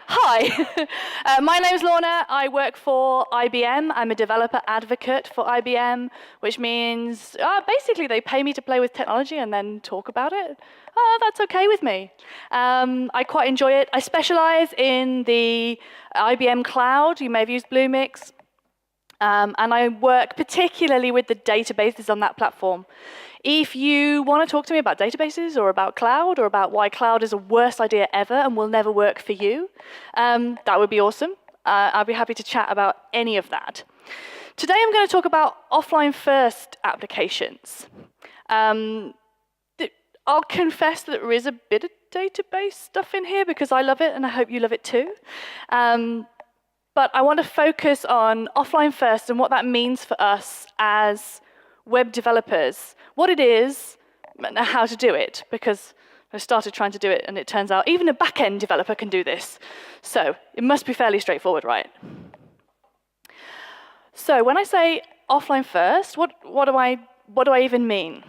Hi, my name's Lorna. I work for IBM. I'm a developer advocate for IBM, which means basically they pay me to play with technology and then talk about it. That's okay with me. I quite enjoy it. I specialize in the IBM cloud. You may have used Bluemix. And I work particularly with the databases on that platform. If you want to talk to me about databases or about cloud or about why cloud is the worst idea ever and will never work for you, that would be awesome. I'll be happy to chat about any of that. Today I'm going to talk about OfflineFirst applications. I'll confess that there is a bit of database stuff in here because I love it and I hope you love it too. But I want to focus on OfflineFirst and what that means for us as web developers, what it is, and how to do it, because I started trying to do it, and it turns out even a back-end developer can do this. So it must be fairly straightforward, right? So when I say OfflineFirst, what do I even mean?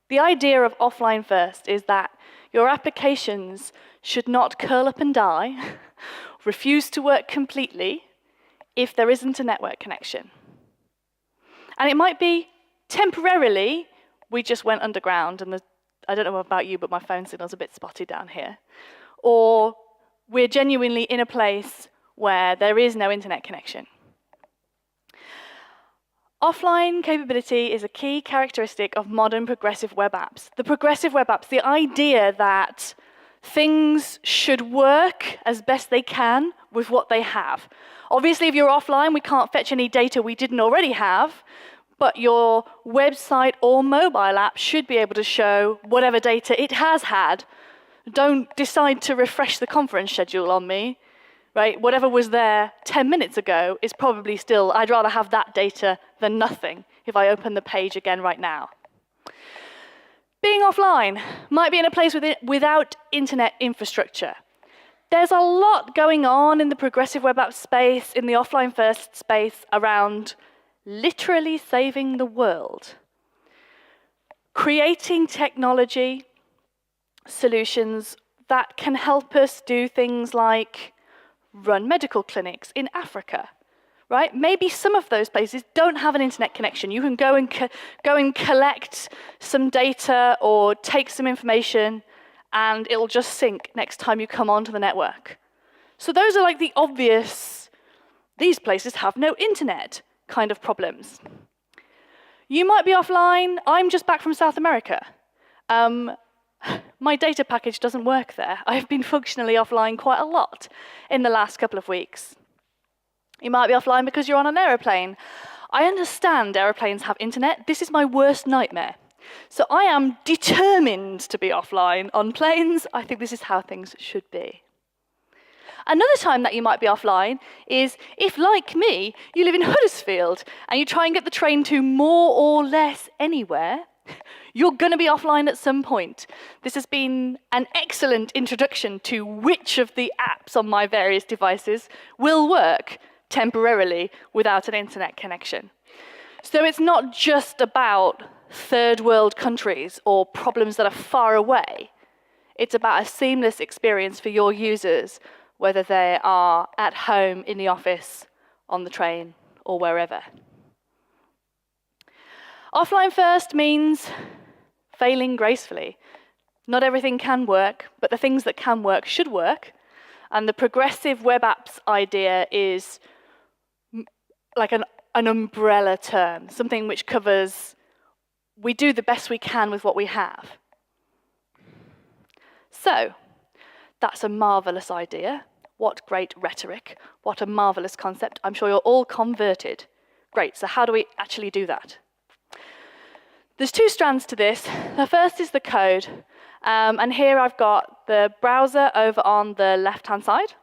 The idea of OfflineFirst is that your applications should not curl up and die, refuse to work completely if there isn't a network connection. And it might be temporarily, we just went underground, and I don't know about you, but my phone signal's a bit spotty down here. Or we're genuinely in a place where there is no internet connection. Offline capability is a key characteristic of modern progressive web apps. The progressive web apps, the idea that things should work as best they can with what they have. Obviously, if you're offline, we can't fetch any data we didn't already have, but your website or mobile app should be able to show whatever data it has had. Don't decide to refresh the conference schedule on me, right? Whatever was there 10 minutes ago is probably still, I'd rather have that data than nothing if I open the page again right now. Being offline might be in a place without internet infrastructure. There's a lot going on in the progressive web app space, in the OfflineFirst space, around literally saving the world. Creating technology solutions that can help us do things like run medical clinics in Africa. Right? Maybe some of those places don't have an internet connection. You can go and collect some data or take some information, and it'll just sync next time you come onto the network. So those are like the obvious, these places have no internet kind of problems. You might be offline. I'm just back from South America. My data package doesn't work there. I've been functionally offline quite a lot in the last couple of weeks. You might be offline because you're on an aeroplane. I understand aeroplanes have internet. This is my worst nightmare. So I am determined to be offline on planes. I think this is how things should be. Another time that you might be offline is if, like me, you live in Huddersfield and you try and get the train to more or less anywhere, you're going to be offline at some point. This has been an excellent introduction to which of the apps on my various devices will work temporarily without an internet connection. So it's not just about third world countries or problems that are far away. It's about a seamless experience for your users, whether they are at home, in the office, on the train, or wherever. OfflineFirst means failing gracefully. Not everything can work, but the things that can work should work. And the progressive web apps idea is like an umbrella term, something which covers, we do the best we can with what we have. So, that's a marvelous idea. What great rhetoric. What a marvelous concept. I'm sure you're all converted. Great, so how do we actually do that? There's two strands to this. The first is the code. And here I've got the browser over on the left-hand side.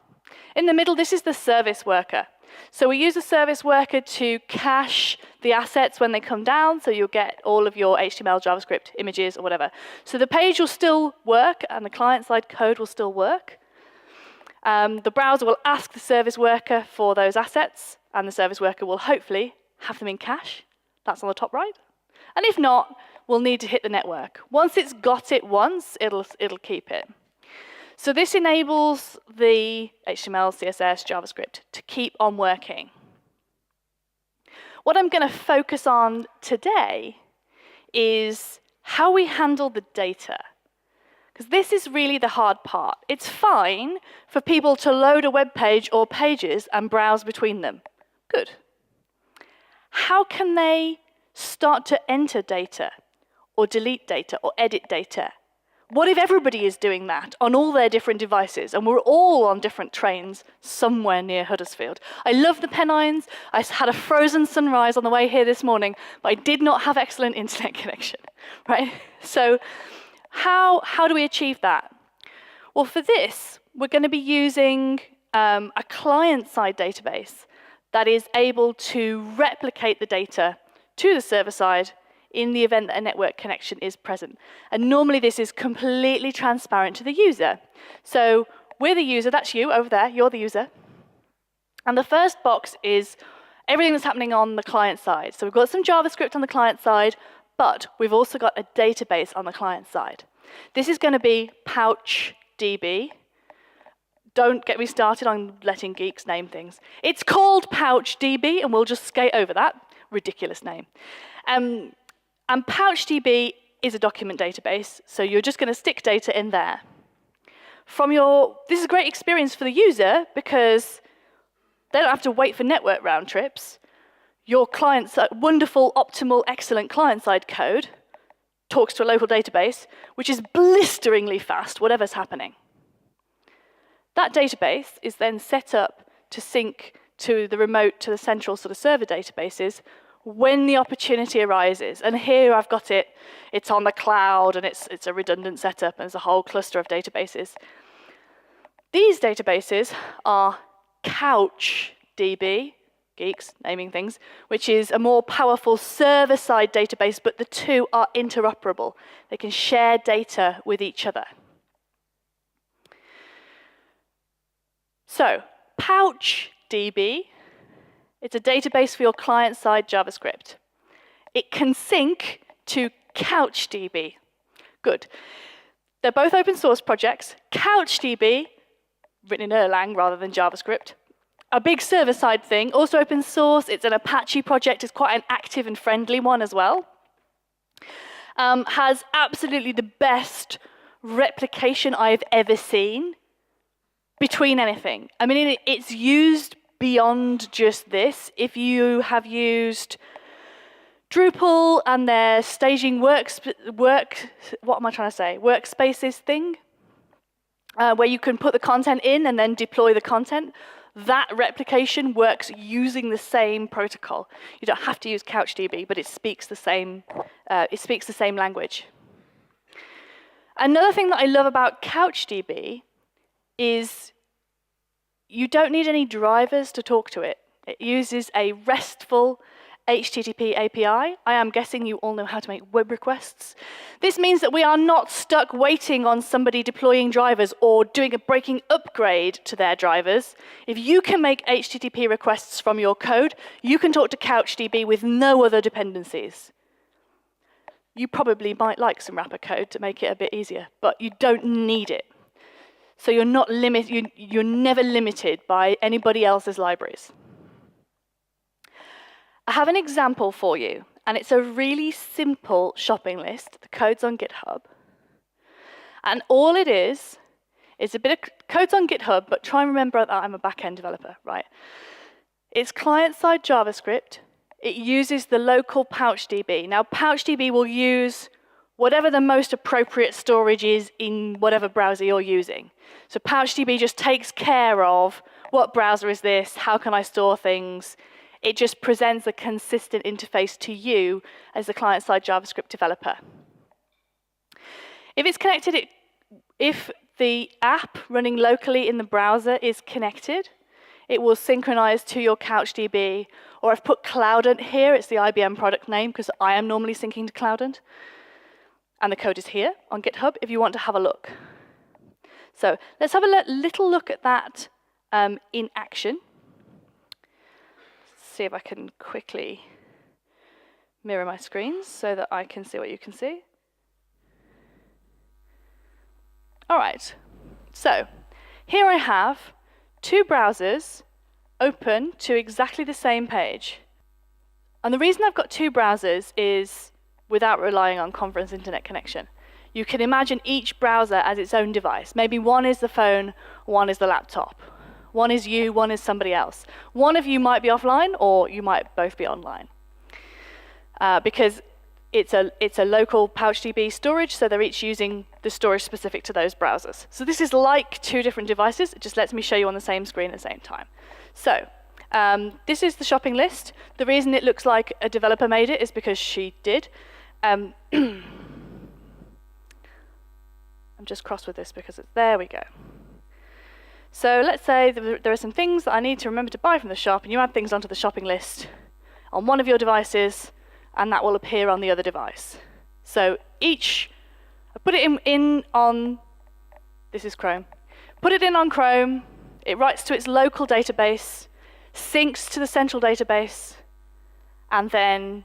In the middle, this is the service worker. So we use a service worker to cache the assets when they come down, so you'll get all of your HTML, JavaScript, images, or whatever. So the page will still work, and the client-side code will still work. The browser will ask the service worker for those assets, and the service worker will hopefully have them in cache. That's on the top right. And if not, we'll need to hit the network. Once it's got it once, it'll keep it. So this enables the HTML, CSS, JavaScript to keep on working. What I'm going to focus on today is how we handle the data. Because this is really the hard part. It's fine for people to load a web page or pages and browse between them. Good. How can they start to enter data, or delete data, or edit data? What if everybody is doing that on all their different devices, and we're all on different trains somewhere near Huddersfield? I love the Pennines. I had a frozen sunrise on the way here this morning, but I did not have excellent internet connection, right? So how do we achieve that? Well, for this, we're going to be using a client-side database that is able to replicate the data to the server side in the event that a network connection is present. And normally this is completely transparent to the user. So we're the user, that's you over there, you're the user. And the first box is everything that's happening on the client side. So we've got some JavaScript on the client side, but we've also got a database on the client side. This is going to be PouchDB. Don't get me started on letting geeks name things. It's called PouchDB, and we'll just skate over that. Ridiculous name. And PouchDB is a document database, so you're just going to stick data in there. This is a great experience for the user because they don't have to wait for network round trips. Your client's wonderful, optimal, excellent client-side code talks to a local database, which is blisteringly fast, whatever's happening. That database is then set up to sync to the remote, to the central sort of server databases when the opportunity arises. And here I've got it. It's on the cloud, and it's a redundant setup, and there's a whole cluster of databases. These databases are CouchDB, geeks, naming things, which is a more powerful server-side database, but the two are interoperable. They can share data with each other. So, PouchDB, it's a database for your client-side JavaScript. It can sync to CouchDB. Good. They're both open source projects. CouchDB, written in Erlang rather than JavaScript, a big server-side thing, also open source. It's an Apache project. It's quite an active and friendly one as well. Has absolutely the best replication I've ever seen between anything. I mean, it's used beyond just this. If you have used Drupal and their staging workspaces thing, where you can put the content in and then deploy the content, that replication works using the same protocol. You don't have to use CouchDB, but it speaks the same language. Another thing that I love about CouchDB is you don't need any drivers to talk to it. It uses a RESTful HTTP API. I am guessing you all know how to make web requests. This means that we are not stuck waiting on somebody deploying drivers or doing a breaking upgrade to their drivers. If you can make HTTP requests from your code, you can talk to CouchDB with no other dependencies. You probably might like some wrapper code to make it a bit easier, but you don't need it. So you're never limited by anybody else's libraries. I have an example for you, and it's a really simple shopping list. The code's on GitHub. And all it is a bit of code's on GitHub, but try and remember that I'm a back-end developer, right? It's client-side JavaScript. It uses the local PouchDB. Now, PouchDB will use whatever the most appropriate storage is in whatever browser you're using. So PouchDB just takes care of what browser is this, how can I store things. It just presents a consistent interface to you as the client-side JavaScript developer. If it's connected, if the app running locally in the browser is connected, it will synchronize to your CouchDB. Or I've put Cloudant here. It's the IBM product name because I am normally syncing to Cloudant. And the code is here on GitHub if you want to have a look. So let's have a little look at that in action. See if I can quickly mirror my screens so that I can see what you can see. All right. So here I have two browsers open to exactly the same page. And the reason I've got two browsers is without relying on conference internet connection. You can imagine each browser as its own device. Maybe one is the phone, one is the laptop. One is you, one is somebody else. One of you might be offline, or you might both be online. Because it's a local PouchDB storage, so they're each using the storage specific to those browsers. So this is like two different devices. It just lets me show you on the same screen at the same time. So this is the shopping list. The reason it looks like a developer made it is because she did. I'm just cross with this because there we go. So let's say there are some things that I need to remember to buy from the shop, and you add things onto the shopping list on one of your devices, and that will appear on the other device. So I put it in on, this is Chrome. Put it in on Chrome, it writes to its local database, syncs to the central database, and then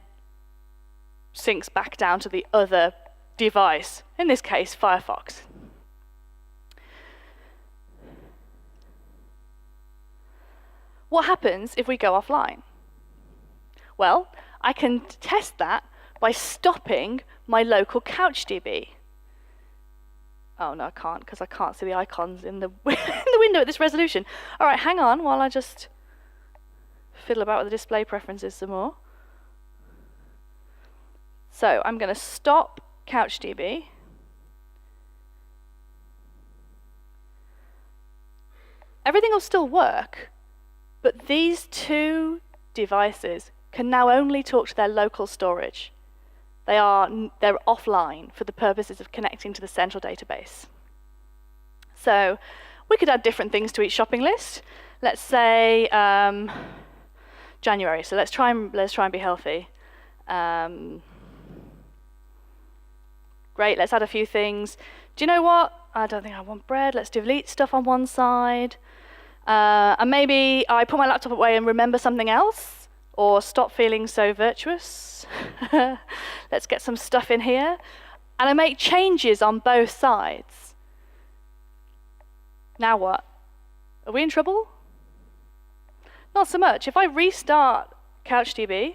syncs back down to the other device, in this case, Firefox. What happens if we go offline? Well, I can test that by stopping my local CouchDB. Oh no, I can't, because I can't see the icons in the, in the window at this resolution. All right, hang on while I just fiddle about with the display preferences some more. So I'm going to stop CouchDB. Everything will still work, but these two devices can now only talk to their local storage. They're offline for the purposes of connecting to the central database. So we could add different things to each shopping list. Let's say January. So let's try and be healthy. Great. Let's add a few things. Do you know what? I don't think I want bread. Let's delete stuff on one side. And maybe I put my laptop away and remember something else, or stop feeling so virtuous. Let's get some stuff in here. And I make changes on both sides. Now what? Are we in trouble? Not so much. If I restart CouchDB,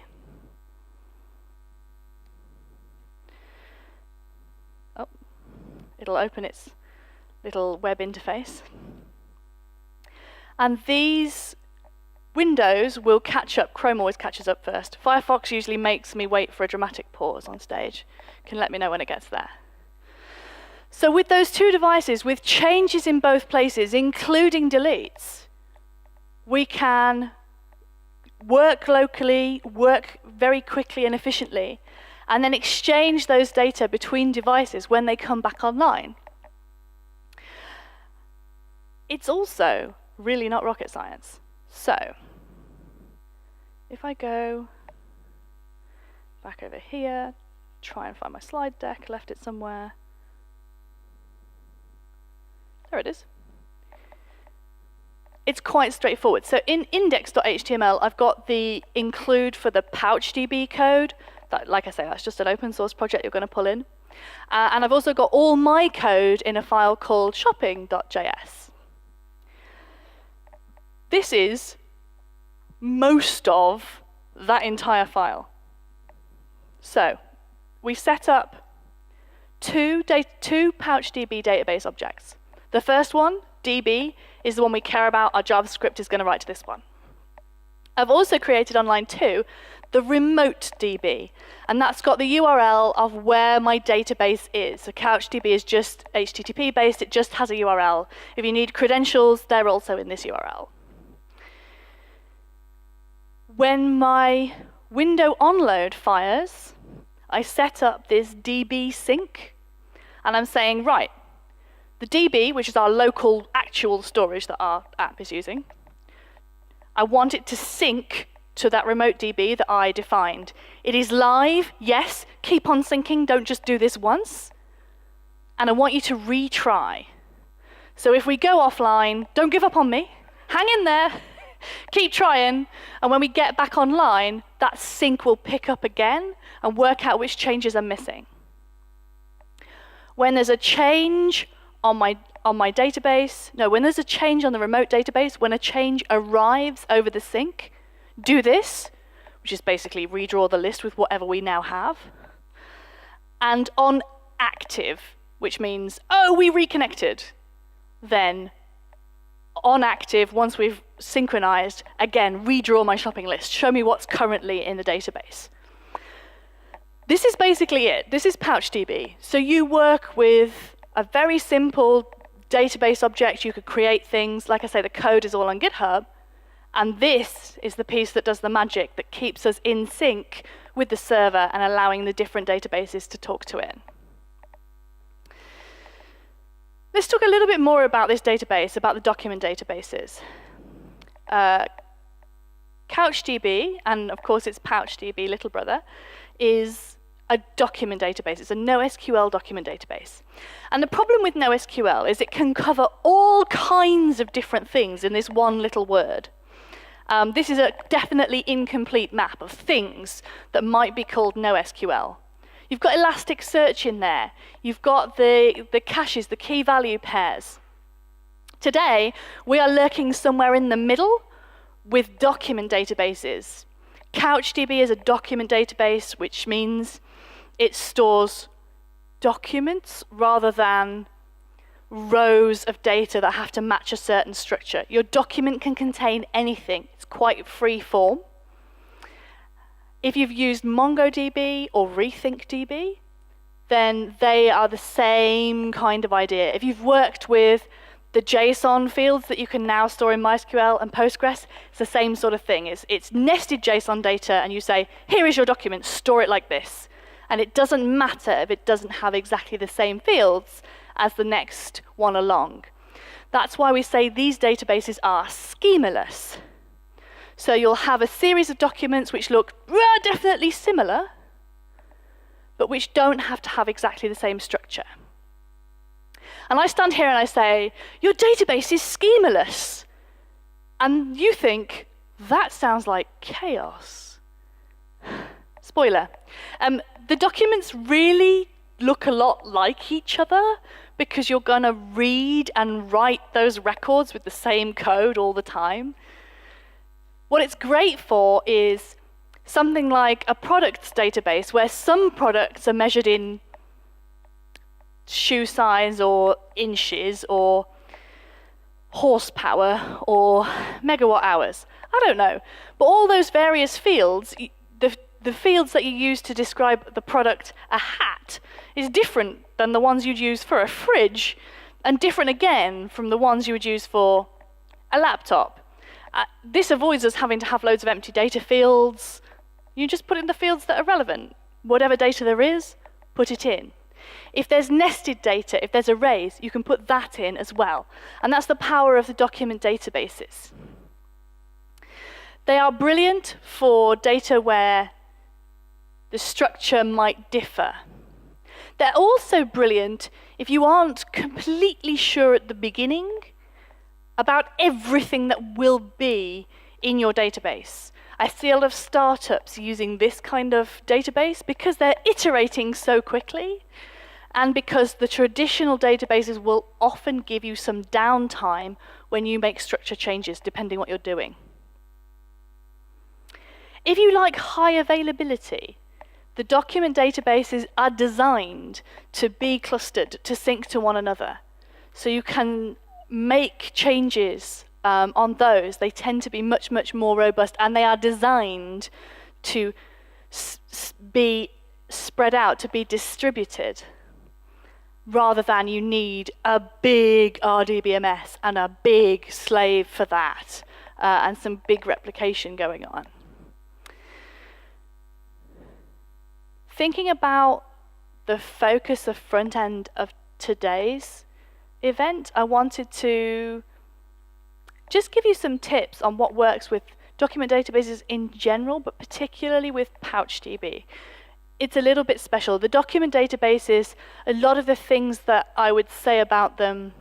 it'll open its little web interface. And these windows will catch up. Chrome always catches up first. Firefox usually makes me wait for a dramatic pause on stage. Can let me know when it gets there. So with those two devices, with changes in both places, including deletes, we can work locally, work very quickly and efficiently, and then exchange those data between devices when they come back online. It's also really not rocket science. So if I go back over here, try and find my slide deck, left it somewhere. There it is. It's quite straightforward. So in index.html, I've got the include for the PouchDB code. That, like I say, that's just an open source project you're going to pull in. And I've also got all my code in a file called shopping.js. This is most of that entire file. So we set up two PouchDB database objects. The first one, DB, is the one we care about. Our JavaScript is going to write to this one. I've also created on line 2 the remote DB, and that's got the URL of where my database is. So CouchDB is just HTTP based, it just has a URL. If you need credentials, they're also in this URL. When my window onload fires, I set up this DB sync, and I'm saying, right, the DB, which is our local actual storage that our app is using, I want it to sync to that remote DB that I defined. It is live, yes, keep on syncing, don't just do this once. And I want you to retry. So if we go offline, don't give up on me, hang in there, keep trying, and when we get back online, that sync will pick up again and work out which changes are missing. When there's a change on on my database, no, when there's a change on the remote database, when a change arrives over the sink, do this, which is basically redraw the list with whatever we now have. And on active, which means, oh, we reconnected, then on active, once we've synchronized, again, redraw my shopping list, show me what's currently in the database. This is basically it. This is PouchDB. So you work with a very simple database object. You could create things. Like I say, the code is all on GitHub. And this is the piece that does the magic, that keeps us in sync with the server and allowing the different databases to talk to it. Let's talk a little bit more about this database, about the document databases. CouchDB, and of course it's PouchDB, little brother, is a document database. It's a NoSQL document database. And the problem with NoSQL is it can cover all kinds of different things in this one little word. This is a definitely incomplete map of things that might be called NoSQL. You've got Elasticsearch in there. You've got the caches, the key value pairs. Today, we are lurking somewhere in the middle with document databases. CouchDB is a document database, which means it stores documents rather than rows of data that have to match a certain structure. Your document can contain anything. It's quite free form. If you've used MongoDB or RethinkDB, then they are the same kind of idea. If you've worked with the JSON fields that you can now store in MySQL and Postgres, it's the same sort of thing. It's nested JSON data, and you say, here is your document, store it like this. And it doesn't matter if it doesn't have exactly the same fields as the next one along. That's why we say these databases are schemaless. So you'll have a series of documents which look definitely similar, but which don't have to have exactly the same structure. And I stand here and I say, your database is schemaless. And you think, that sounds like chaos. Spoiler. The documents really look a lot like each other because you're going to read and write those records with the same code all the time. What it's great for is something like a products database where some products are measured in shoe size or inches or horsepower or megawatt hours. I don't know. But all those various fields, the fields that you use to describe the product, a hat, is different than the ones you'd use for a fridge, and different again from the ones you would use for a laptop. This avoids us having to have loads of empty data fields. You just put in the fields that are relevant. Whatever data there is, put it in. If there's nested data, if there's arrays, you can put that in as well. And that's the power of the document databases. They are brilliant for data where the structure might differ. They're also brilliant if you aren't completely sure at the beginning about everything that will be in your database. I see a lot of startups using this kind of database because they're iterating so quickly, and because the traditional databases will often give you some downtime when you make structure changes, depending what you're doing. If you like high availability, the document databases are designed to be clustered, to sync to one another. So you can make changes on those. They tend to be much, much more robust, and they are designed to be spread out, to be distributed, rather than you need a big RDBMS and a big slave for that, and some big replication going on. Thinking about the focus of front end of today's event, I wanted to just give you some tips on what works with document databases in general, but particularly with PouchDB. It's a little bit special. The document databases, a lot of the things that I would say about them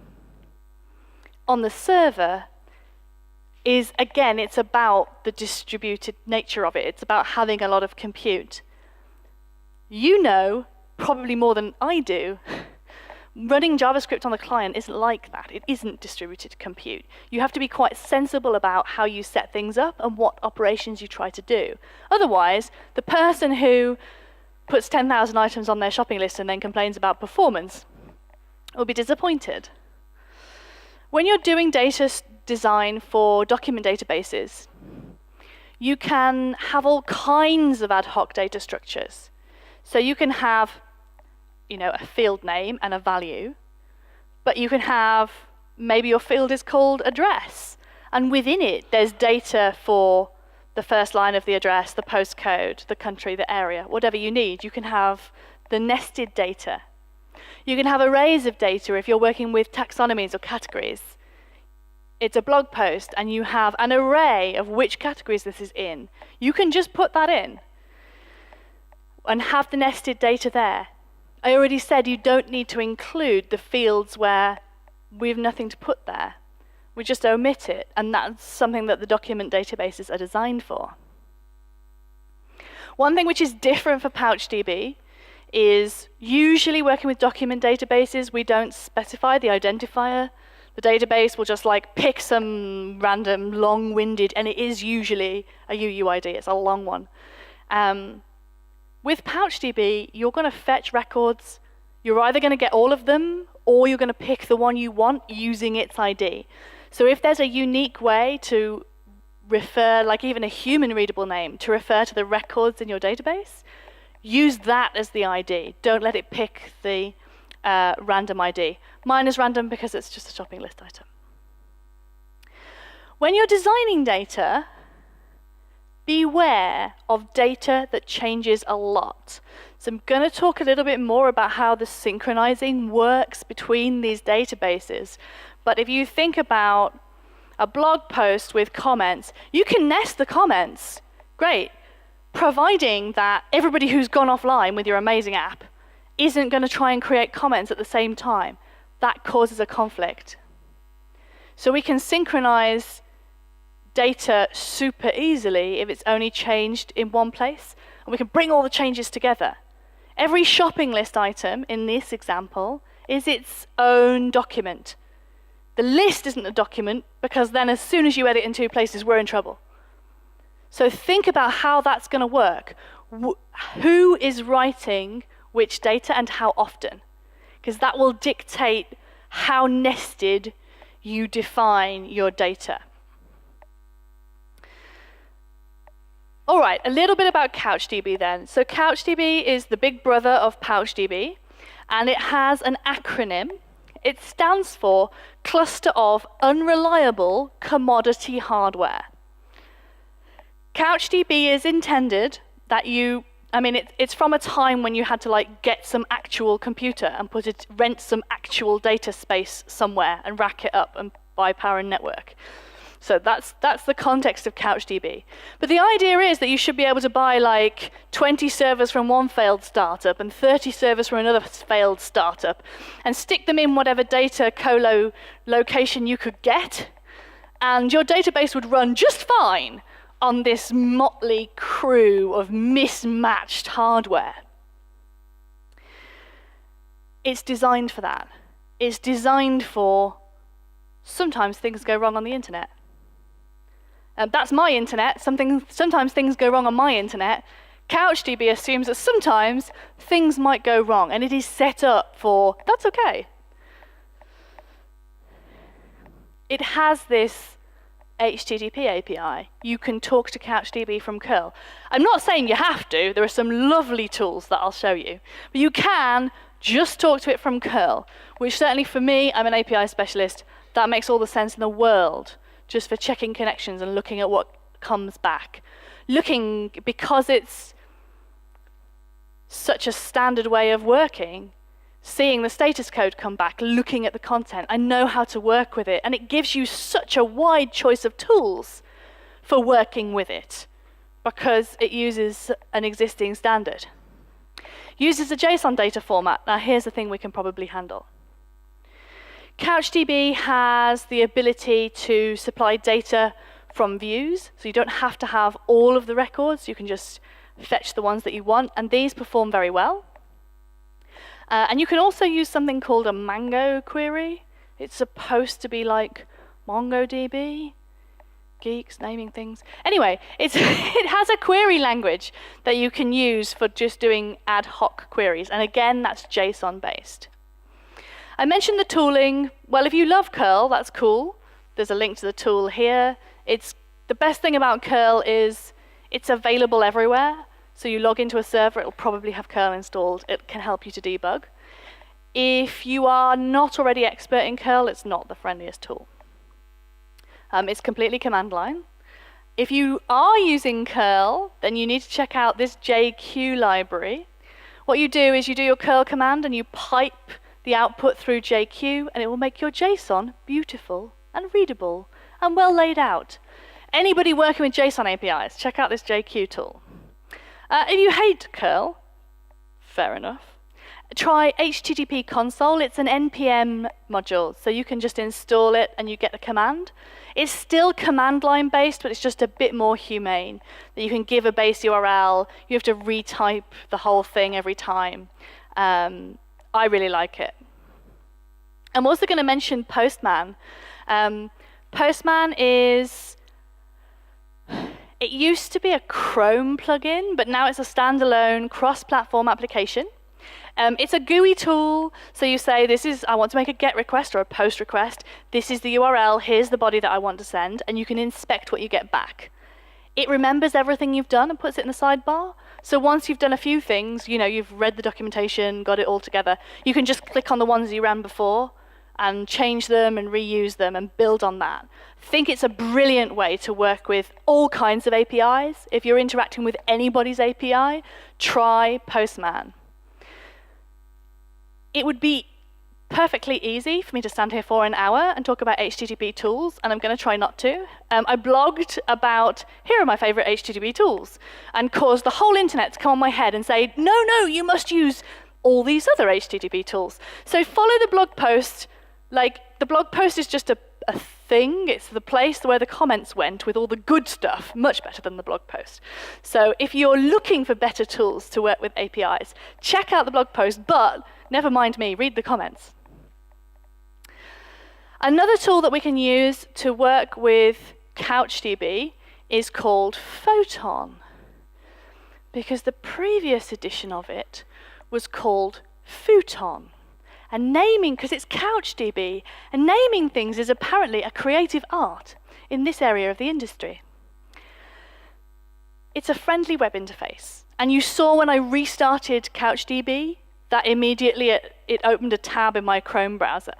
on the server is, again, it's about the distributed nature of it. It's about having a lot of compute. You know, probably more than I do, running JavaScript on the client isn't like that. It isn't distributed compute. You have to be quite sensible about how you set things up and what operations you try to do. Otherwise, the person who puts 10,000 items on their shopping list and then complains about performance will be disappointed. When you're doing data design for document databases, you can have all kinds of ad hoc data structures. So you can have, a field name and a value, but you can have, maybe your field is called address, and within it there's data for the first line of the address, the postcode, the country, the area, whatever you need. You can have the nested data. You can have arrays of data if you're working with taxonomies or categories. It's a blog post and you have an array of which categories this is in. You can just put that in and have the nested data there. I already said you don't need to include the fields where we have nothing to put there. We just omit it, and that's something that the document databases are designed for. One thing which is different for PouchDB is usually working with document databases, we don't specify the identifier. The database will just pick some random long-winded, and it is usually a UUID, it's a long one. With PouchDB, you're going to fetch records. You're either going to get all of them, or you're going to pick the one you want using its ID. So if there's a unique way to refer, even a human-readable name, to refer to the records in your database, use that as the ID. Don't let it pick the random ID. Mine is random because it's just a shopping list item. When you're designing data, beware of data that changes a lot. So I'm going to talk a little bit more about how the synchronizing works between these databases. But if you think about a blog post with comments, you can nest the comments. Great. Providing that everybody who's gone offline with your amazing app isn't going to try and create comments at the same time. That causes a conflict. So we can synchronize data super easily if it's only changed in one place, and we can bring all the changes together. Every shopping list item in this example is its own document. The list isn't a document, because then as soon as you edit in two places, we're in trouble. So think about how that's going to work. Who is writing which data and how often? Because that will dictate how nested you define your data. All right, a little bit about CouchDB then. So CouchDB is the big brother of PouchDB, and it has an acronym. It stands for Cluster of Unreliable Commodity Hardware. CouchDB is intended that it's from a time when you had to get some actual computer and rent some actual data space somewhere and rack it up and buy power and network. So that's the context of CouchDB. But the idea is that you should be able to buy 20 servers from one failed startup and 30 servers from another failed startup and stick them in whatever data location you could get, and your database would run just fine on this motley crew of mismatched hardware. It's designed for that. It's designed for sometimes things go wrong on the internet. That's my internet. Sometimes things go wrong on my internet. CouchDB assumes that sometimes things might go wrong, and it is set up for, that's okay. It has this HTTP API. You can talk to CouchDB from curl. I'm not saying you have to. There are some lovely tools that I'll show you. But you can just talk to it from curl, which certainly for me, I'm an API specialist, that makes all the sense in the world, just for checking connections and looking at what comes back. Because it's such a standard way of working, seeing the status code come back, looking at the content, I know how to work with it, and it gives you such a wide choice of tools for working with it, because it uses an existing standard. Uses a JSON data format. Now here's the thing we can probably handle. CouchDB has the ability to supply data from views, so you don't have to have all of the records. You can just fetch the ones that you want, and these perform very well. And you can also use something called a Mango query. It's supposed to be like MongoDB. Geeks naming things. Anyway, it has a query language that you can use for just doing ad hoc queries. And again, that's JSON based. I mentioned the tooling. Well, if you love curl, that's cool. There's a link to the tool here. The best thing about curl is it's available everywhere. So you log into a server, it'll probably have curl installed. It can help you to debug. If you are not already expert in curl, it's not the friendliest tool. It's completely command line. If you are using curl, then you need to check out this JQ library. What you do is you do your curl command and you pipe the output through JQ, and it will make your JSON beautiful and readable and well laid out. Anybody working with JSON APIs, check out this JQ tool. If you hate curl, fair enough. Try HTTP console. It's an NPM module, so you can just install it and you get the command. It's still command line based, but it's just a bit more humane. That you can give a base URL, you have to retype the whole thing every time. I really like it. I'm also going to mention Postman. Postman is, it used to be a Chrome plugin, but now it's a standalone cross-platform application. It's a GUI tool, so you say, I want to make a GET request or a POST request. This is the URL, here's the body that I want to send, and you can inspect what you get back. It remembers everything you've done and puts it in the sidebar. So once you've done a few things, you've read the documentation, got it all together, you can just click on the ones you ran before and change them and reuse them and build on that. I think it's a brilliant way to work with all kinds of APIs. If you're interacting with anybody's API, try Postman. It would be perfectly easy for me to stand here for an hour and talk about HTTP tools, and I'm going to try not to. I blogged about, here are my favorite HTTP tools, and caused the whole internet to come on my head and say, no, you must use all these other HTTP tools. So follow the blog post. The blog post is just a thing. It's the place where the comments went with all the good stuff, much better than the blog post. So if you're looking for better tools to work with APIs, check out the blog post, but never mind me, read the comments. Another tool that we can use to work with CouchDB is called Photon, because the previous edition of it was called Futon. And naming, because it's CouchDB, and naming things is apparently a creative art in this area of the industry. It's a friendly web interface. And you saw when I restarted CouchDB that immediately it opened a tab in my Chrome browser.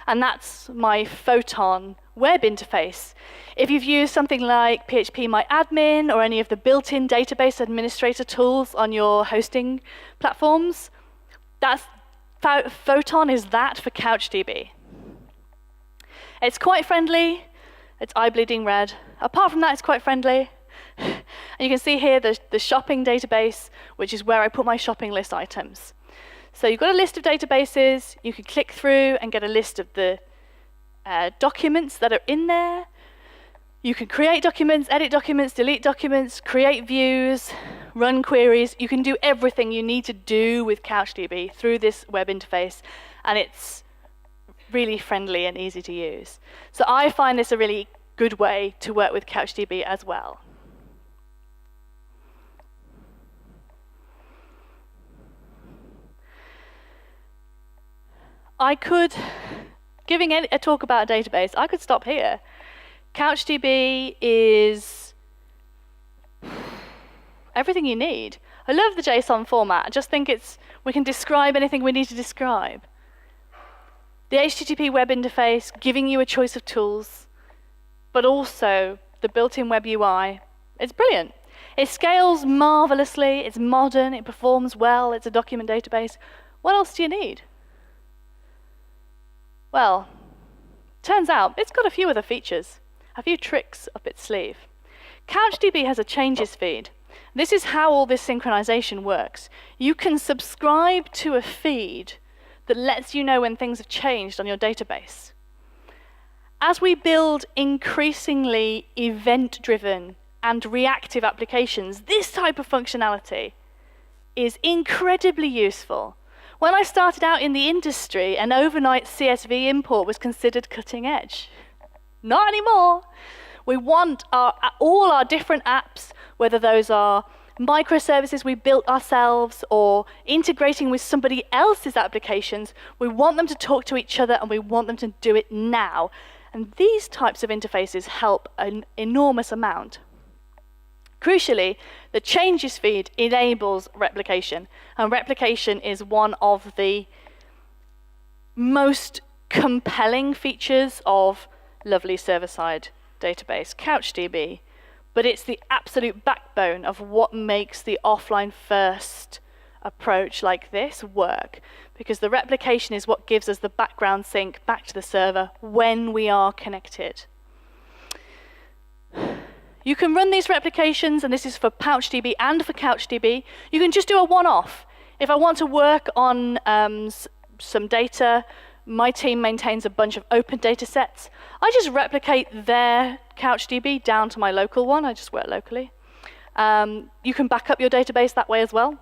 And that's my Photon web interface. If you've used something like PHPMyAdmin or any of the built-in database administrator tools on your hosting platforms, Photon is that for CouchDB. It's quite friendly. It's eye-bleeding red. Apart from that, it's quite friendly. And you can see here the shopping database, which is where I put my shopping list items. So you've got a list of databases. You can click through and get a list of the documents that are in there. You can create documents, edit documents, delete documents, create views, run queries. You can do everything you need to do with CouchDB through this web interface, and it's really friendly and easy to use. So I find this a really good way to work with CouchDB as well. Giving a talk about a database, I could stop here. CouchDB is everything you need. I love the JSON format. I just think we can describe anything we need to describe. The HTTP web interface, giving you a choice of tools, but also the built-in web UI. It's brilliant. It scales marvelously. It's modern. It performs well. It's a document database. What else do you need? Well, turns out it's got a few other features, a few tricks up its sleeve. CouchDB has a changes feed. This is how all this synchronization works. You can subscribe to a feed that lets you know when things have changed on your database. As we build increasingly event-driven and reactive applications, this type of functionality is incredibly useful. When I started out in the industry, an overnight CSV import was considered cutting edge. Not anymore. We want all our different apps, whether those are microservices we built ourselves or integrating with somebody else's applications, we want them to talk to each other and we want them to do it now. And these types of interfaces help an enormous amount. Crucially, the changes feed enables replication, and replication is one of the most compelling features of lovely server-side database, CouchDB, but it's the absolute backbone of what makes the offline-first approach like this work, because the replication is what gives us the background sync back to the server when we are connected. You can run these replications, and this is for PouchDB and for CouchDB. You can just do a one-off. If I want to work on some data, my team maintains a bunch of open data sets. I just replicate their CouchDB down to my local one. I just work locally. You can back up your database that way as well,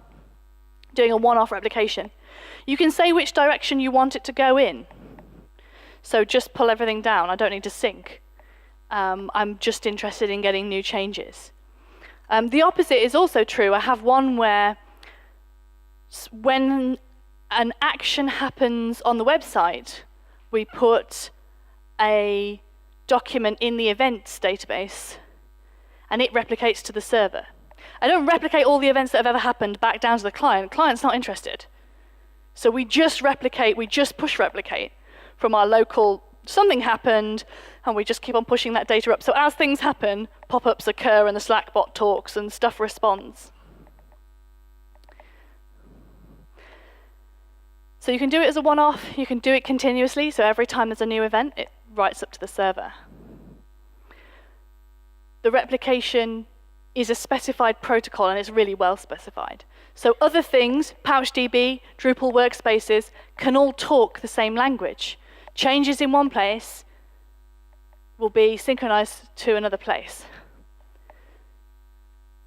doing a one-off replication. You can say which direction you want it to go in. So just pull everything down. I don't need to sync. I'm just interested in getting new changes. The opposite is also true. I have one where when an action happens on the website, we put a document in the events database, and it replicates to the server. I don't replicate all the events that have ever happened back down to the client. The client's not interested. So we just replicate, we just push replicate from our local, something happened, and we just keep on pushing that data up. So as things happen, pop-ups occur and the Slack bot talks and stuff responds. So you can do it as a one-off, you can do it continuously, so every time there's a new event, it writes up to the server. The replication is a specified protocol, and it's really well specified. So other things, PouchDB, Drupal workspaces, can all talk the same language. Changes in one place will be synchronized to another place.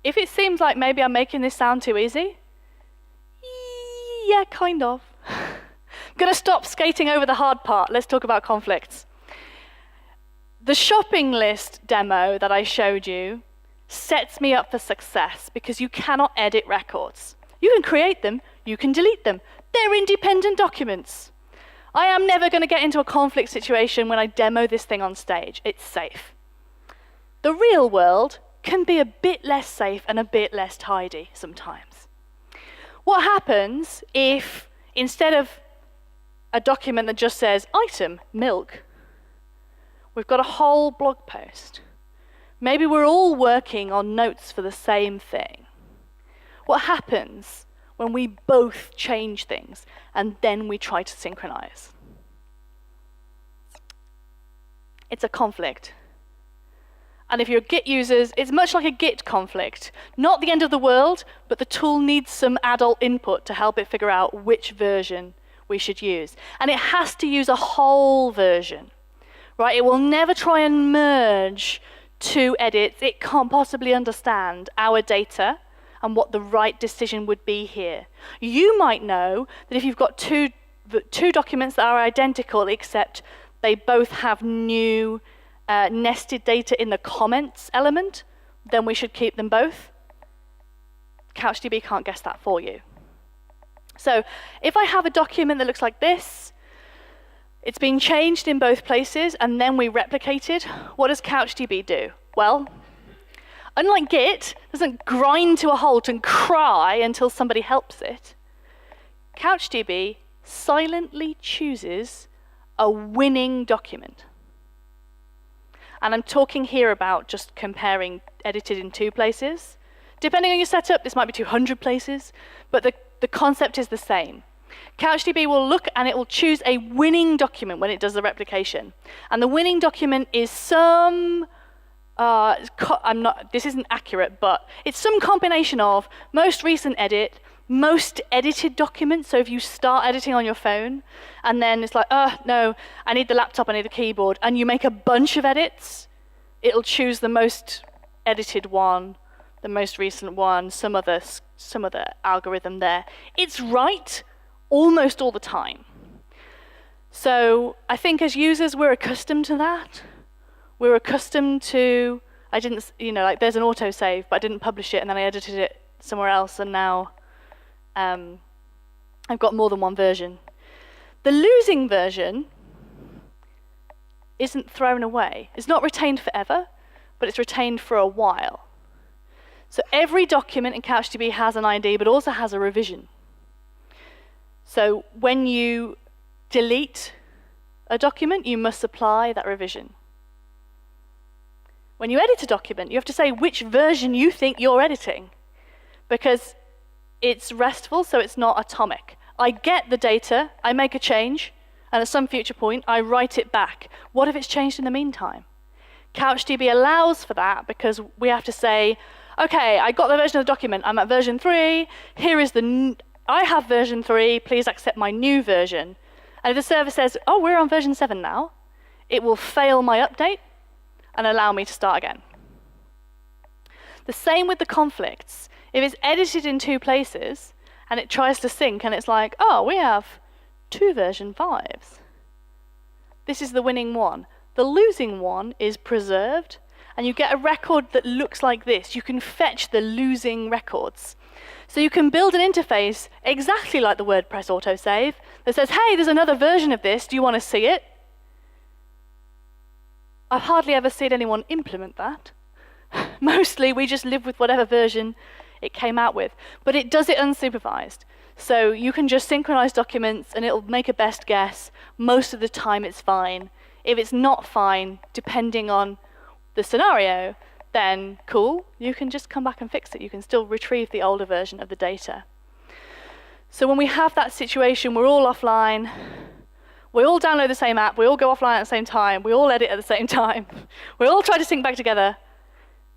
If it seems like maybe I'm making this sound too easy, yeah, kind of. I'm going to stop skating over the hard part. Let's talk about conflicts. The shopping list demo that I showed you sets me up for success because you cannot edit records. You can create them, you can delete them. They're independent documents. I am never going to get into a conflict situation when I demo this thing on stage. It's safe. The real world can be a bit less safe and a bit less tidy sometimes. What happens if, instead of a document that just says, item, milk, we've got a whole blog post? Maybe we're all working on notes for the same thing. What happens when we both change things and then we try to synchronize? It's a conflict. And if you're Git users, it's much like a Git conflict. Not the end of the world, but the tool needs some adult input to help it figure out which version we should use. And it has to use a whole version, right? It will never try and merge two edits. It can't possibly understand our data and what the right decision would be here. You might know that if you've got two documents that are identical, except they both have new nested data in the comments element, then we should keep them both. CouchDB can't guess that for you. So if I have a document that looks like this, it's been changed in both places, and then we replicate it, what does CouchDB do? Well, unlike Git, it doesn't grind to a halt and cry until somebody helps it. CouchDB silently chooses a winning document. And I'm talking here about just comparing edited in 2 places. Depending on your setup, this might be 200 places, but the concept is the same. CouchDB will look and it will choose a winning document when it does the replication. And the winning document is some, this isn't accurate, but it's some combination of most recent edit, most edited documents. So if you start editing on your phone, and then it's like, no, I need the laptop, I need the keyboard, and you make a bunch of edits, it'll choose the most edited one, the most recent one, some other algorithm there. It's right almost all the time. So I think as users, we're accustomed to that. We're accustomed to, I didn't, like there's an autosave, but I didn't publish it, and then I edited it somewhere else, and now I've got more than one version. The losing version isn't thrown away. It's not retained forever, but it's retained for a while. So every document in CouchDB has an ID, but also has a revision. So when you delete a document, you must apply that revision. When you edit a document, you have to say which version you think you're editing, because it's RESTful, so it's not atomic. I get the data, I make a change, and at some future point, I write it back. What if it's changed in the meantime? CouchDB allows for that, because we have to say, okay, I got the version of the document, I'm at version 3, here is I have version 3, please accept my new version. And if the server says, oh, we're on version 7 now, it will fail my update and allow me to start again. The same with the conflicts. If it's edited in 2 places, and it tries to sync, and it's like, oh, we have 2 version 5s. This is the winning one. The losing one is preserved, and you get a record that looks like this. You can fetch the losing records. So you can build an interface exactly like the WordPress autosave that says, hey, there's another version of this, do you want to see it? I've hardly ever seen anyone implement that. Mostly we just live with whatever version it came out with. But it does it unsupervised. So you can just synchronize documents and it'll make a best guess. Most of the time it's fine. If it's not fine, depending on the scenario, then cool, you can just come back and fix it. You can still retrieve the older version of the data. So when we have that situation, we're all offline, we all download the same app, we all go offline at the same time, we all edit at the same time, we all try to sync back together.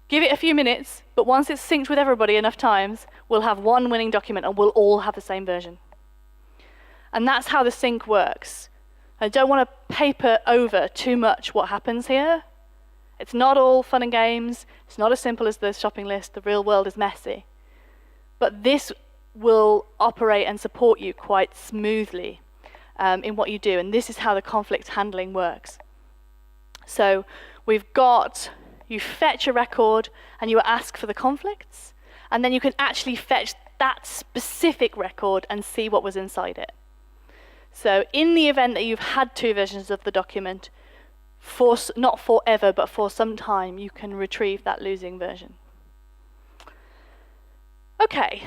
Give it a few minutes, but once it's synced with everybody enough times, we'll have one winning document and we'll all have the same version. And that's how the sync works. I don't want to paper over too much what happens here. It's not all fun and games. It's not as simple as the shopping list. The real world is messy. But this will operate and support you quite smoothly in what you do. And this is how the conflict handling works. So we've got, you fetch a record and you ask for the conflicts. And then you can actually fetch that specific record and see what was inside it. So in the event that you've had 2 versions of the document, not forever, but for some time, you can retrieve that losing version. Okay,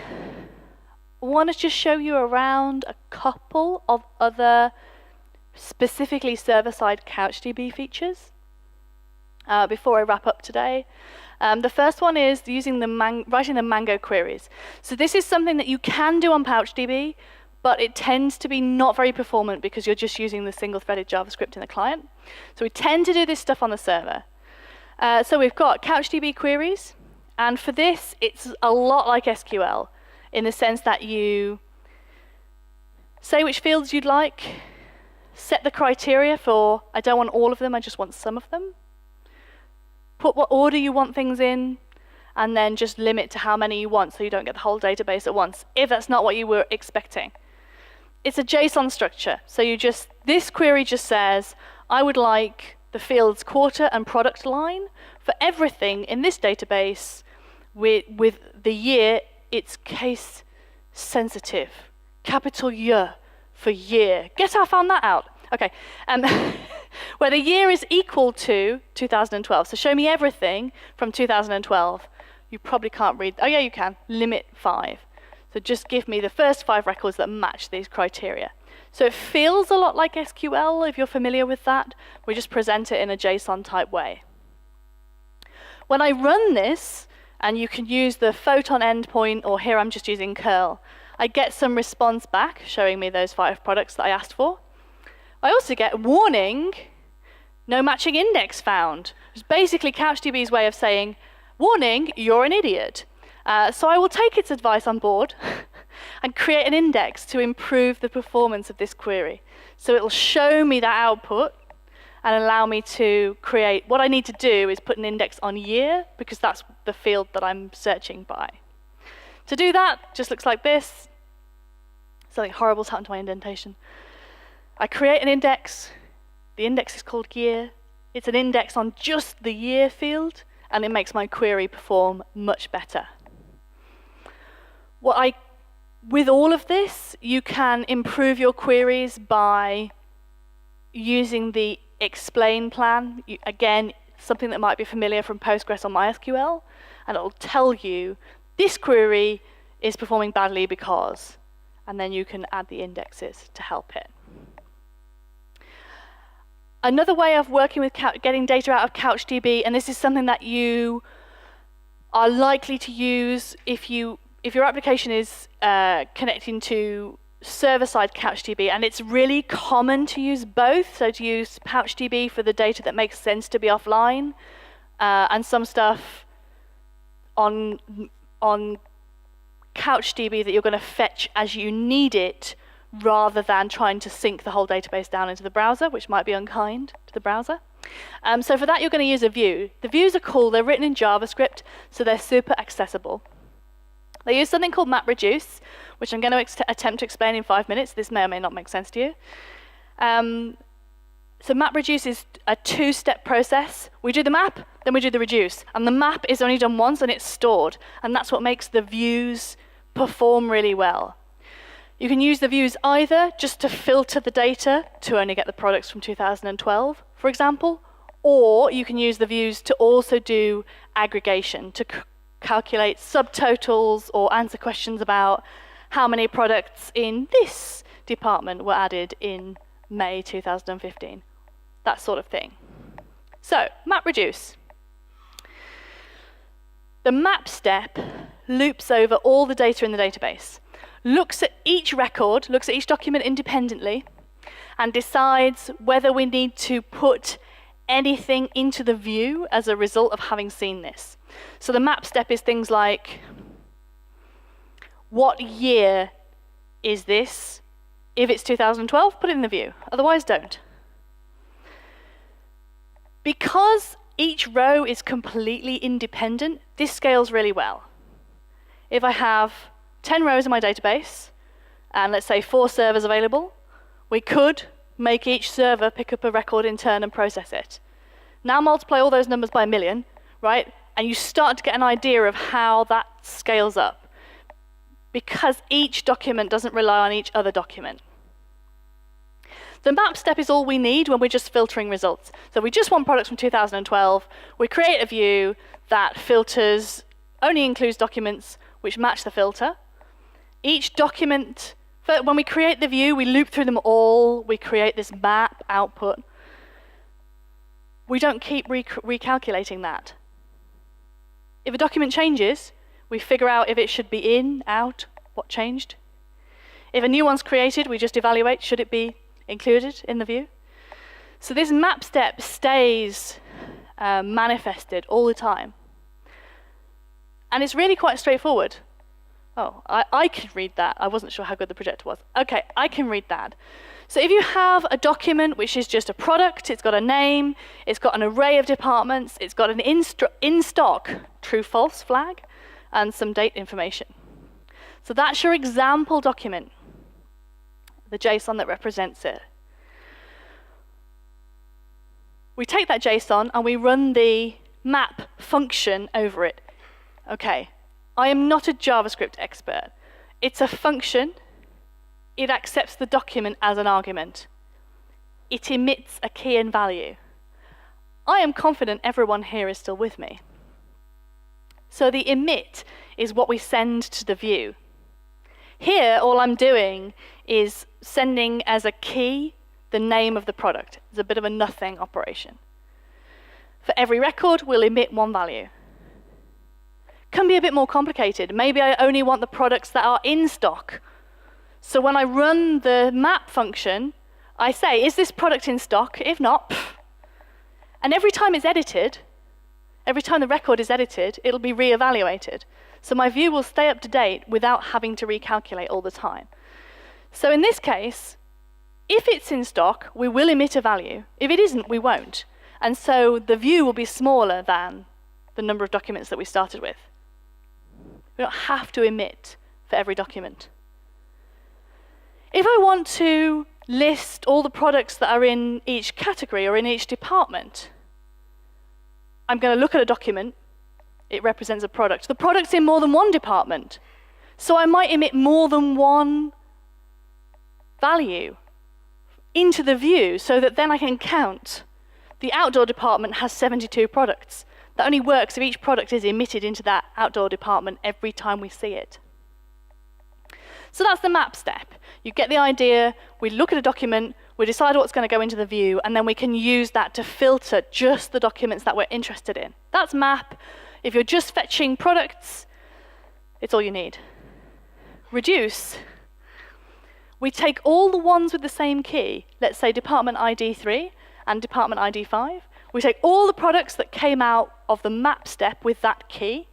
I want to just show you around a couple of other specifically server-side CouchDB features before I wrap up today. The first one is using writing the Mango queries. So this is something that you can do on PouchDB, but it tends to be not very performant because you're just using the single-threaded JavaScript in the client. So we tend to do this stuff on the server. So we've got CouchDB queries, and for this, it's a lot like SQL in the sense that you say which fields you'd like, set the criteria for, I don't want all of them, I just want some of them, put what order you want things in, and then just limit to how many you want so you don't get the whole database at once, if that's not what you were expecting. It's a JSON structure. So this query just says, I would like the fields quarter and product line for everything in this database with the year, it's case sensitive. Capital Y for year. Guess how I found that out? Okay. Where the year is equal to 2012. So show me everything from 2012. You probably can't read. Oh, yeah, you can. Limit 5. So just give me the first 5 records that match these criteria. So it feels a lot like SQL, if you're familiar with that. We just present it in a JSON type way. When I run this, and you can use the Photon endpoint, or here I'm just using curl, I get some response back showing me those 5 products that I asked for. I also get warning, no matching index found. It's basically CouchDB's way of saying, warning, you're an idiot. So I will take its advice on board and create an index to improve the performance of this query. So it will show me that output and allow me to create, what I need to do is put an index on year, because that's the field that I'm searching by. To do that, just looks like this. Something horrible's happened to my indentation. I create an index. The index is called year. It's an index on just the year field, and it makes my query perform much better. With all of this, you can improve your queries by using the explain plan. Again, something that might be familiar from Postgres or MySQL, and it'll tell you this query is performing badly because, and then you can add the indexes to help it. Another way of working with getting data out of CouchDB, and this is something that you are likely to use if your application is connecting to server-side CouchDB, and it's really common to use both, so to use PouchDB for the data that makes sense to be offline, and some stuff on CouchDB that you're going to fetch as you need it, rather than trying to sync the whole database down into the browser, which might be unkind to the browser. So for that, you're going to use a view. The views are cool. They're written in JavaScript, so they're super accessible. They use something called MapReduce, which I'm going to attempt to explain in 5 minutes. This may or may not make sense to you. So MapReduce is a two-step process. We do the map, then we do the reduce. And the map is only done once, and it's stored. And that's what makes the views perform really well. You can use the views either just to filter the data to only get the products from 2012, for example, or you can use the views to also do aggregation, to calculate subtotals or answer questions about how many products in this department were added in May 2015, that sort of thing. So, MapReduce. The map step loops over all the data in the database, looks at each record, looks at each document independently, and decides whether we need to put anything into the view as a result of having seen this. So the map step is things like, what year is this? If it's 2012, put it in the view. Otherwise, don't. Because each row is completely independent, this scales really well. If I have 10 rows in my database, and let's say 4 servers available, we could make each server pick up a record in turn and process it. Now multiply all those numbers by 1,000,000, right? And you start to get an idea of how that scales up, because each document doesn't rely on each other document. The map step is all we need when we're just filtering results. So we just want products from 2012. We create a view that filters, only includes documents which match the filter. Each document, when we create the view, we loop through them all. We create this map output. We don't keep recalculating that. If a document changes, we figure out if it should be in, out, what changed. If a new one's created, we just evaluate, should it be included in the view? So this map step stays manifested all the time. And it's really quite straightforward. Oh, I can read that. I wasn't sure how good the projector was. OK, I can read that. So if you have a document which is just a product, it's got a name, it's got an array of departments, it's got an in-stock true-false flag, and some date information. So that's your example document, the JSON that represents it. We take that JSON and we run the map function over it. OK, I am not a JavaScript expert. It's a function. It accepts the document as an argument. It emits a key and value. I am confident everyone here is still with me. So the emit is what we send to the view. Here, all I'm doing is sending as a key the name of the product. It's a bit of a nothing operation. For every record, we'll emit one value. Can be a bit more complicated. Maybe I only want the products that are in stock. So when I run the map function, I say, is this product in stock? If not, pff. And every time it's edited, every time the record is edited, it'll be reevaluated. So my view will stay up to date without having to recalculate all the time. So in this case, if it's in stock, we will emit a value. If it isn't, we won't. And so the view will be smaller than the number of documents that we started with. We don't have to emit for every document. If I want to list all the products that are in each category or in each department, I'm going to look at a document. It represents a product. The product's in more than one department. So I might emit more than one value into the view so that then I can count. The outdoor department has 72 products. That only works if each product is emitted into that outdoor department every time we see it. So that's the map step. You get the idea, we look at a document, we decide what's going to go into the view, and then we can use that to filter just the documents that we're interested in. That's map. If you're just fetching products, it's all you need. Reduce. We take all the ones with the same key, let's say department ID 3 and department ID 5. We take all the products that came out of the map step with that key,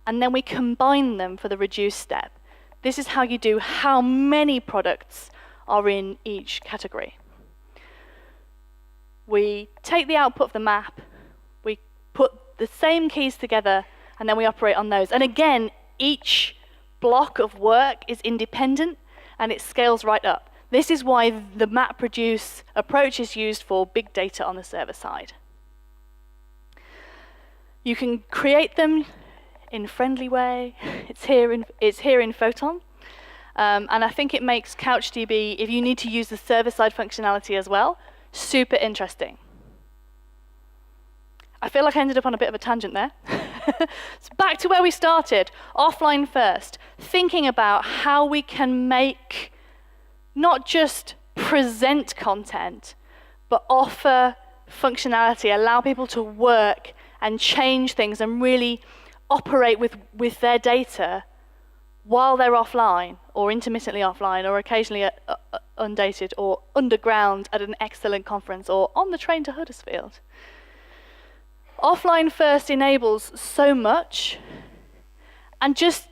and then we combine them for the reduce step. This is how you do how many products are in each category. We take the output of the map, we put the same keys together, and then we operate on those. And again, each block of work is independent, and it scales right up. This is why the MapReduce approach is used for big data on the server side. You can create them in a friendly way. It's here in Photon. And I think it makes CouchDB, if you need to use the server-side functionality as well, super interesting. I feel like I ended up on a bit of a tangent there. So back to where we started, offline first, thinking about how we can make, not just present content, but offer functionality, allow people to work and change things and really operate with their data while they're offline, or intermittently offline, or occasionally undated, or underground at an excellent conference, or on the train to Huddersfield. OfflineFirst enables so much, and just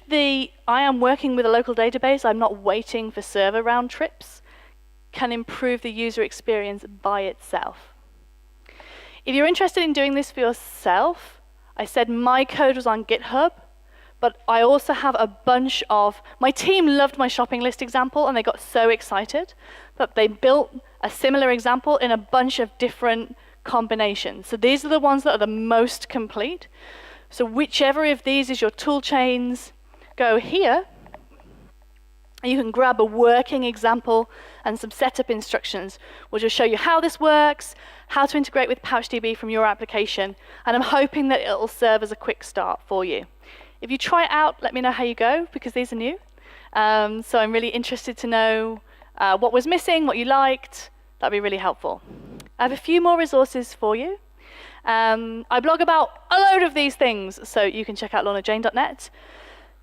the I am working with a local database, I'm not waiting for server round trips, can improve the user experience by itself. If you're interested in doing this for yourself, I said my code was on GitHub, but I also have a bunch of, my team loved my shopping list example and they got so excited that they built a similar example in a bunch of different combinations. So these are the ones that are the most complete. So whichever of these is your tool chains, go here. And you can grab a working example and some setup instructions, which will show you how this works, how to integrate with PouchDB from your application, and I'm hoping that it'll serve as a quick start for you. If you try it out, let me know how you go, because these are new. So I'm really interested to know what was missing, what you liked. That'd be really helpful. I have a few more resources for you. I blog about a load of these things, so you can check out lornajane.net.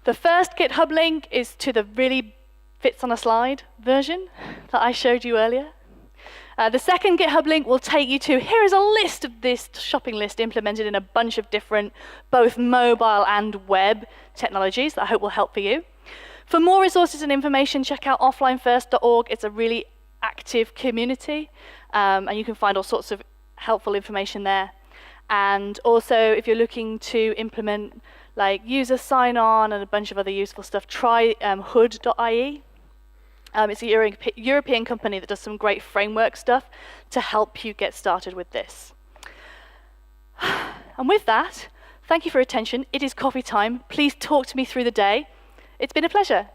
The first GitHub link is to the really fits on a slide version that I showed you earlier. The second GitHub link will take you to, here is a list of this shopping list implemented in a bunch of different, both mobile and web technologies that I hope will help for you. For more resources and information, check out offlinefirst.org. It's a really active community, and you can find all sorts of helpful information there. And also, if you're looking to implement like user sign-on and a bunch of other useful stuff, try hood.ie. It's a European company that does some great framework stuff to help you get started with this. And with that, thank you for your attention. It is coffee time. Please talk to me through the day. It's been a pleasure.